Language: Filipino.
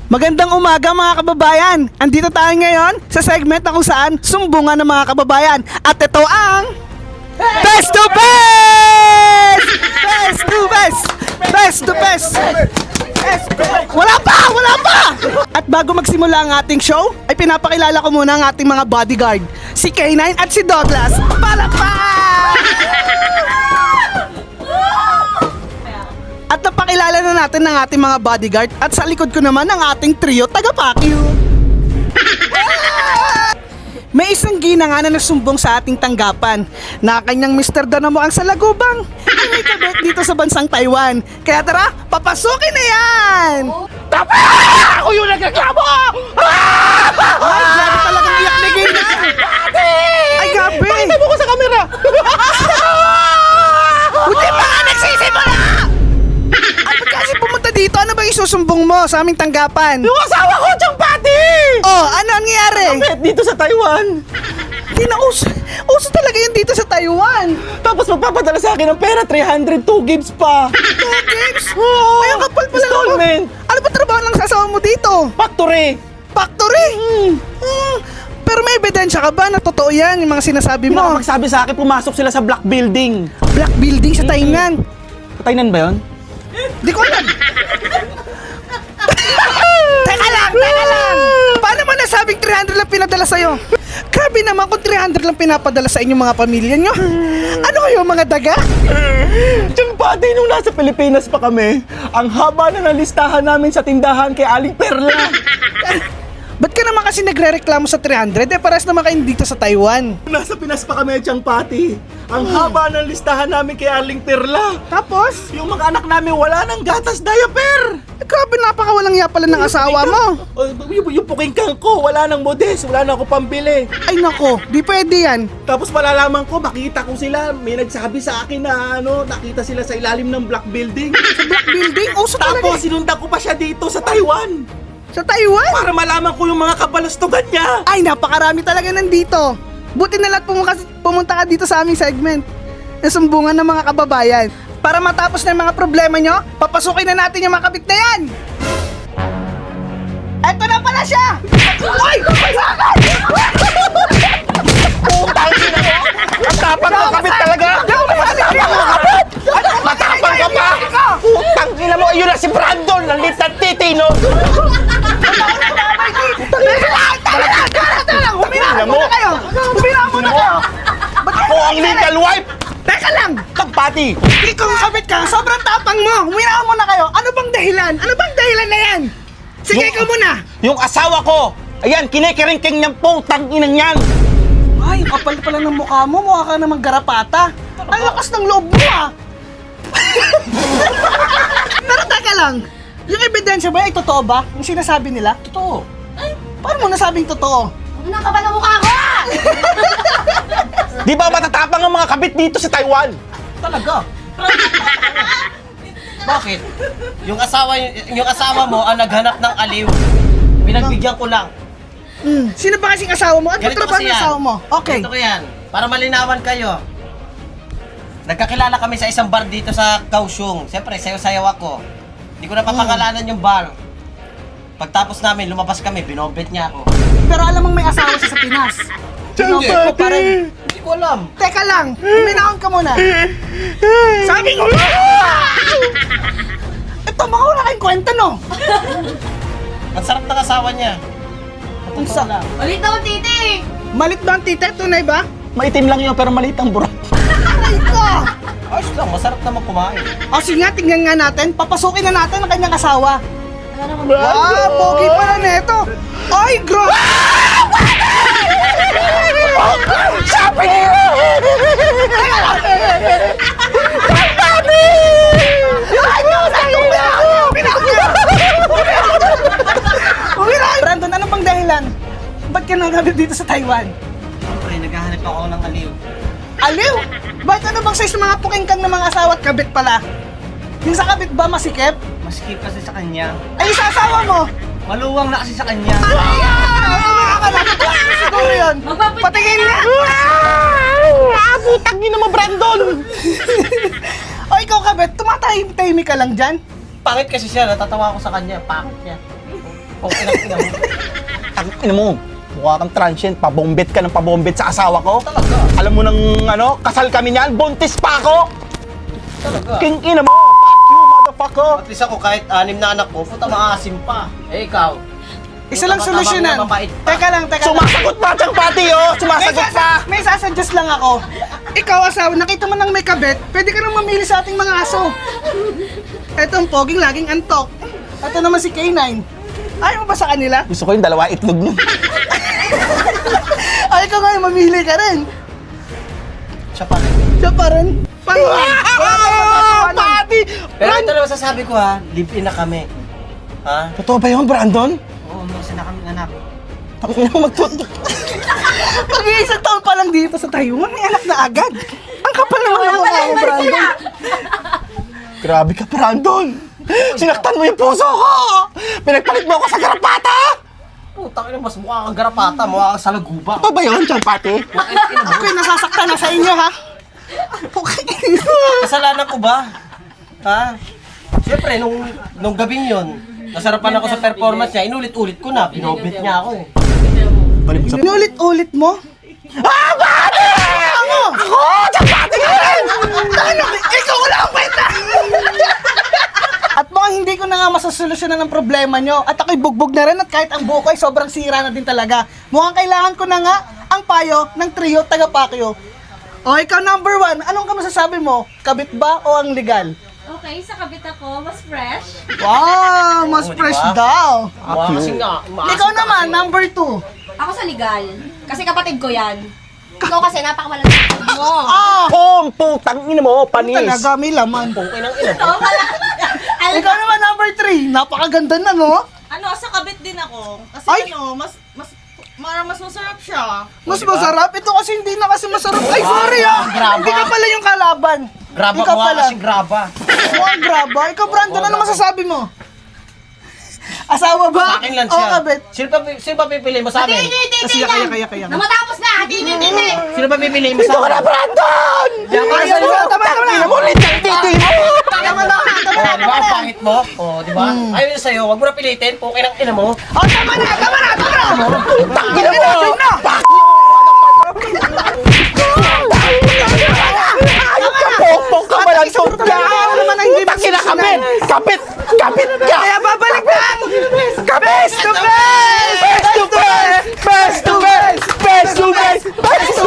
Magandang umaga mga kababayan! Andito tayo ngayon sa segment na kung saan sumbungan ng mga kababayan. At ito ang Best to Best! Best to Best! Best to Best! Wala pa! Wala pa! At bago magsimula ang ating show, ay pinapakilala ko muna ang ating mga bodyguard. Si K9 at si Douglas. Palakpak! At napakilala na natin ng ating mga bodyguard at sa likod ko naman ang ating trio taga-Pacquiao. May isang ginanga na nasumbong sa ating tanggapan na kanyang Mr. Danamo ang salagubang ay may kabit dito sa bansang Taiwan. Kaya tara, papasukin na yan! Tapa! Ako yung nagreklamo! Ay, grabe talagang iyak ni Gina! Ay, gabi! Pakita mo ko sa kamera! Hindi pa nga nagsisimula! Ay, ba't kasi pumunta dito? Ano ba isusumbong mo sa aming tanggapan? Yung asawa ko, Chang Pati! Oh, ano ang nangyari? Kapit dito sa Taiwan! Hindi na uso talaga yun dito sa Taiwan. Tapos magpapadala sa akin ng pera, 302 gigs pa! 2 gigs? Oo! Ay, ang kapal pala naman. Installment! Ano ba trabaho ng sasawa mo dito? Factory! Factory? Pero may ebidensya ka ba na totoo yan, yung mga sinasabi mo? Magsabi sa akin, pumasok sila sa black building. Black building sa Tainan. Tainan ba yun? Di ko alam. Teka lang! Paano mo nasabing 300 lang pinadala sa'yo? Grabe naman kung 300 lang pinapadala sa inyong mga pamilya nyo. Ano kayo, mga daga? Chang Pati, nung nasa Pilipinas pa kami, ang haba na ng listahan namin sa tindahan kay Aling Perla. Ba't ka naman kasi nagre-reklamo sa 300? Eh, pares naman kayo dito sa Taiwan. Nasa Pinas pa kami, Chang Pati. Ang haba ng listahan namin kay Aling Perla. Tapos? Yung mga anak namin wala ng gatas diaper. Eh, grabe, napakawalang iya pala ng asawa mo. Yung pukingkang ko, wala nang modest, wala na ako pambili. Ay nako, di pwede yan. Tapos malalaman ko, makita ko sila, may nagsabi sa akin na nakita sila sa ilalim ng black building. Sa black building, uso talaga. Tapos sinundan ko pa siya dito sa Taiwan. Sa Taiwan? Para malaman ko yung mga kabalastugan niya. Ay, napakarami talaga nandito. Buti na lang pumunta ka dito sa aming segment. Nasumbungan ng mga kababayan. Para matapos na yung mga problema nyo, papasukin na natin yung mga kabit na yan. Eto na pala siya! Ay! Putang ina mo! Ang tapang ng kabit talaga! Matapang ka pa! Putang ina mo! Ayun na si Brandon! Nalit ng titi, no? Huminahon muna kayo! Huminahon muna kayo! Ako ang legal wife! Teka lang! Chang Pati! Ikaw ang kabit ka, sobrang tapang mo! Huminahon muna kayo! Ano bang dahilan? Ano bang dahilan na yan? Sige, ikaw muna! Yung asawa ko! Ayan, kinikiringking niyang putang inang yan! Ay, kapal pala ng mukha mo. Mukha ka namang garapata. Ang lakas ng loob mo, ah! Pero teka lang, yung ebidensya ba ay totoo ba? Yung sinasabi nila? Totoo. Ay, paano mo nasabing totoo? Ano ka ba ng mukha ko? Di ba matatapang ang mga kabit dito sa Taiwan? Talaga? Bakit? Yung asawa mo ang naghanap ng aliw. Pinagbigyan ko lang. Sino ba kasing asawa mo? Ano Ganito trabaho kasi ng yan. asawa mo? Okay. Ganito ko yan. Para malinawan kayo. Nagkakilala kami sa isang bar dito sa Kaohsiung. Siyempre, sayo-sayaw ako. Hindi ko na papangalanan yung bar. Pagtapos namin, lumabas kami, binombet niya ako. Pero alam mong may asawa siya sa Pinas. Hindi ko pa rin. Hindi ko alam. Teka lang, huminahon ka muna. Sabi ko, ito, mga wala kayong kwenta, no? Ang sarap ng asawa niya. Ang sarap. Ulit daw, titi! Malit ba ang tita? Tunay ba? Maitim lang yun pero maliit ang burak. Aray ko! Ayos lang, masarap naman kumain. O sige nga, tingnan nga natin. Papasukin na natin ang kanyang asawa. Ano naman? Wow, pogi pala neto. Ay, grabe! Sabi niyo! Brandon, ano bang dahilan? Ba't ka naghabit dito sa Taiwan? Siyempre, naghahanap ako ng aliw. Aliw! Ba't ano bang size ng mga pukingkang ng mga asawa at kabit pala? Yung sa kabit ba masikip? Maskip kasi sa kanya. Ay, sa asawa mo! Maluwang na kasi sa kanya. Siguro yun. Patingin niya! Putang ina mo, Brandon! O ikaw kabit, tumatahimik ka lang dyan? Pangit kasi siya, natatawa ako sa kanya. Pangit siya. Okay lang, ina mo. Ina mo, mukha kang transient, pabombit ka ng pabombit sa asawa ko. Talaga. Alam mo nang ano, kasal kami niyan, buntis pa ako. Talaga. King ina mo, fuck you motherfucker. At least ako kahit 6 na anak ko, puta maasim pa. Eh ikaw. Isa lang Puta, solusyonan. matamang mabait pa. Teka lang. Sumasagot pa siyang pati oh, sumasagot pa. May sasuggest lang ako. Ikaw, asawa, nakita mo nang may kabit, pwede ka nang mamili sa ating mga aso. Ito ang poging laging antok. Ito naman si K9. Ayaw mo ba sa kanila? Gusto ko yung dalawa itlog mo. Ay, ikaw ngayon, mamili ka rin. Siya pa rin. Siya pa rin. Pati! Pero ito na masasabi ko ha, live-in na kami. Ha? Totoo ba yun, Brandon? Oo, may isa na kami anak. Tangina mo magtutok. Pag-iisang taon pa lang dito sa Taiwan, may anak na agad. Ang kapal naman ng mukha mo, Brandon. Grabe ka, Brandon. Sinaktan mo yung puso ko. Pinagpalit mo ako sa garapata. Putang ina, mas mukha kang garapata, mukha kang salaguba. Totoo ba yun, siyang pati? Okay, nasasaktan na sa inyo, ha? Okay. Kasalanan ko ba? Ha? Siyempre, nung gabing yun, nasarapan ako sa performance niya, inulit-ulit ko na, binobit niya ako eh. Inulit-ulit mo? Ah, pati! Ako! Siyang pati ka rin! Ikaw wala akong kwenta! At mukhang hindi ko na nga masasolusyonan ng problema nyo. At ako'y bugbog na rin at kahit ang buko ay sobrang sira na din talaga. Mukhang kailangan ko na nga ang payo ng trio taga-Pacquiao. O ikaw number 1, anong ka masasabi mo? Kabit ba o ang legal? Okay, sa kabit ako, mas fresh. Wow, mas Oo, fresh diba? daw. Mukha kasing nga, Ikaw naman, number 2. Ako sa legal. Kasi kapatid ko yan. Ikaw kasi napakamalaki mo. Ah! Putang ina mo, panis. Talaga, may laman. Okay ng ina mo. Oo, wala. Alam Ikaw naman number 3, napakaganda na, no? Ano, sa kabit din ako. Kasi Ay! ano, mas masarap siya. Mas masarap. Ito kasi hindi na kasi masarap. Ay, sorry ah! graba. Hindi ka pala yung kalaban. Graba, Ikaw mukha pala. kasing graba. Mukhang graba. Ikaw, Brandon, ano masasabi mo? Asawa ba? Sa akin lang O siya. kabit? Sino pa pipili mo sa amin? Kasi kaya. Na matapos na, hindi. Sino pa pipili mo Dito sa ka na, amin? Brandon! Ayaw mo, tama Ina na. mo, lintang titi mo! Tama na, Oh, di ba? Ang pangit mo? Oh, di ba? Ayaw na sa'yo, wag mo na pilitin. Okay ng ina mo. Oh, tama na. Putang ina mo! Fuck Ayok ka, pokpok ka ba ng tutla? Ano naman ang hindi Putang ina, kabit! Kabit! Kabit ka! Kaya babalik na! Kabit! To best! Best to best! Best to best! Best to best! Best to